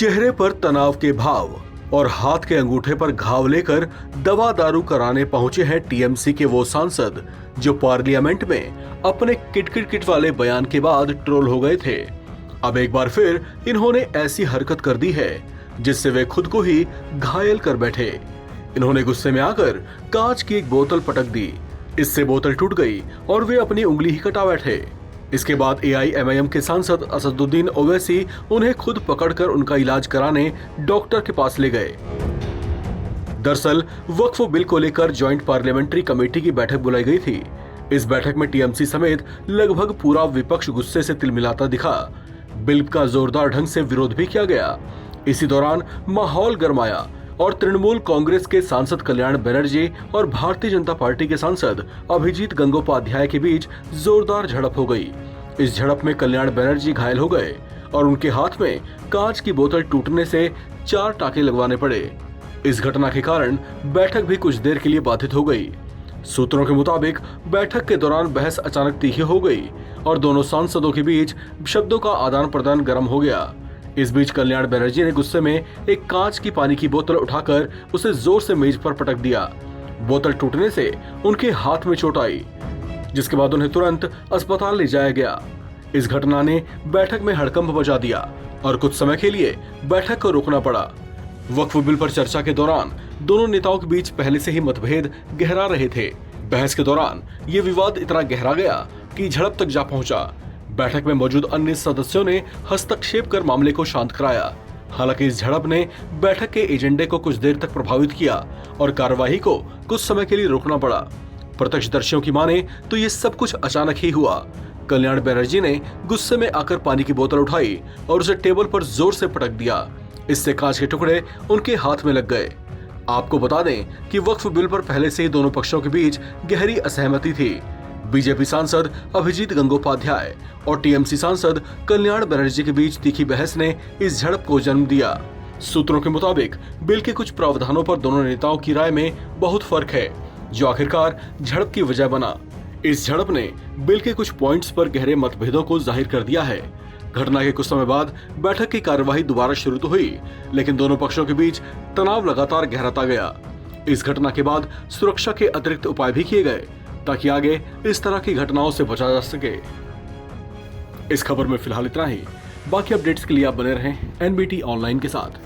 चेहरे पर तनाव के भाव और हाथ के अंगूठे पर घाव लेकर दवा दारू कराने पहुंचे हैं टीएमसी के वो सांसद जो पार्लियामेंट में अपने किट वाले बयान के बाद ट्रोल हो गए थे। अब एक बार फिर इन्होंने ऐसी हरकत कर दी है जिससे वे खुद को ही घायल कर बैठे। इन्होंने गुस्से में आकर कांच की एक बोतल पटक दी। इससे बोतल टूट गई और वे अपनी उंगली ही कटा बैठे। इसके बाद एआईएमआईएम के सांसद असदुद्दीन ओवैसी उन्हें खुद पकड़कर उनका इलाज कराने डॉक्टर के पास ले गए। दरअसल वक्फ बिल को लेकर ज्वाइंट पार्लियामेंट्री कमेटी की बैठक बुलाई गई थी। इस बैठक में टीएमसी समेत लगभग पूरा विपक्ष गुस्से से तिलमिलाता दिखा। बिल का जोरदार ढंग से विरोध भी किया गया। इसी दौरान माहौल गरमाया और तृणमूल कांग्रेस के सांसद कल्याण बनर्जी और भारतीय जनता पार्टी के सांसद अभिजीत गंगोपाध्याय के बीच जोरदार झड़प हो गई। इस झड़प में कल्याण बनर्जी घायल हो गए और उनके हाथ में कांच की बोतल टूटने से 4 टाँके लगवाने पड़े। इस घटना के कारण बैठक भी कुछ देर के लिए बाधित हो गई। सूत्रों के मुताबिक बैठक के दौरान बहस अचानक तीखी हो गई और दोनों सांसदों के बीच शब्दों का आदान प्रदान गर्म हो गया। इस बीच कल्याण बनर्जी ने गुस्से में एक कांच की पानी की बोतल उठाकर उसे जोर से मेज पर पटक दिया। बोतल टूटने से उनके हाथ में चोट आई, जिसके बाद उन्हें तुरंत अस्पताल ले जाया गया। इस घटना ने बैठक में हड़कंप मचा दिया और कुछ समय के लिए बैठक को रोकना पड़ा। वक्फ बिल पर चर्चा के दौरान दोनों नेताओं के बीच पहले से ही मतभेद गहरा रहे थे। बहस के दौरान ये विवाद इतना गहरा गया कि झड़प तक जा पहुंचा। बैठक में मौजूद अन्य सदस्यों ने हस्तक्षेप कर मामले को शांत कराया। हालांकि इस झड़प ने बैठक के एजेंडे को कुछ देर तक प्रभावित किया और कार्यवाही को कुछ समय के लिए रोकना पड़ा। प्रत्यक्षदर्शियों की माने तो ये सब कुछ अचानक ही हुआ। कल्याण बनर्जी ने गुस्से में आकर पानी की बोतल उठाई और उसे टेबल पर जोर से पटक दिया। इससे कांच के टुकड़े उनके हाथ में लग गए। आपको बता दें कि वक्फ बिल पर पहले से ही दोनों पक्षों के बीच गहरी असहमति थी। बीजेपी सांसद अभिजीत गंगोपाध्याय और टीएमसी सांसद कल्याण बनर्जी के बीच तीखी बहस ने इस झड़प को जन्म दिया। सूत्रों के मुताबिक बिल के कुछ प्रावधानों पर दोनों नेताओं की राय में बहुत फर्क है, जो आखिरकार झड़प की वजह बना। इस झड़प ने बिल के कुछ पॉइंट्स पर गहरे मतभेदों को जाहिर कर दिया है। घटना के कुछ समय बाद बैठक की कार्यवाही दोबारा शुरू तो हुई, लेकिन दोनों पक्षों के बीच तनाव लगातार गहराता गया। इस घटना के बाद सुरक्षा के अतिरिक्त उपाय भी किए गए ताकि आगे इस तरह की घटनाओं से बचा जा सके। इस खबर में फिलहाल इतना ही। बाकी अपडेट्स के लिए आप बने रहें एनबीटी ऑनलाइन के साथ।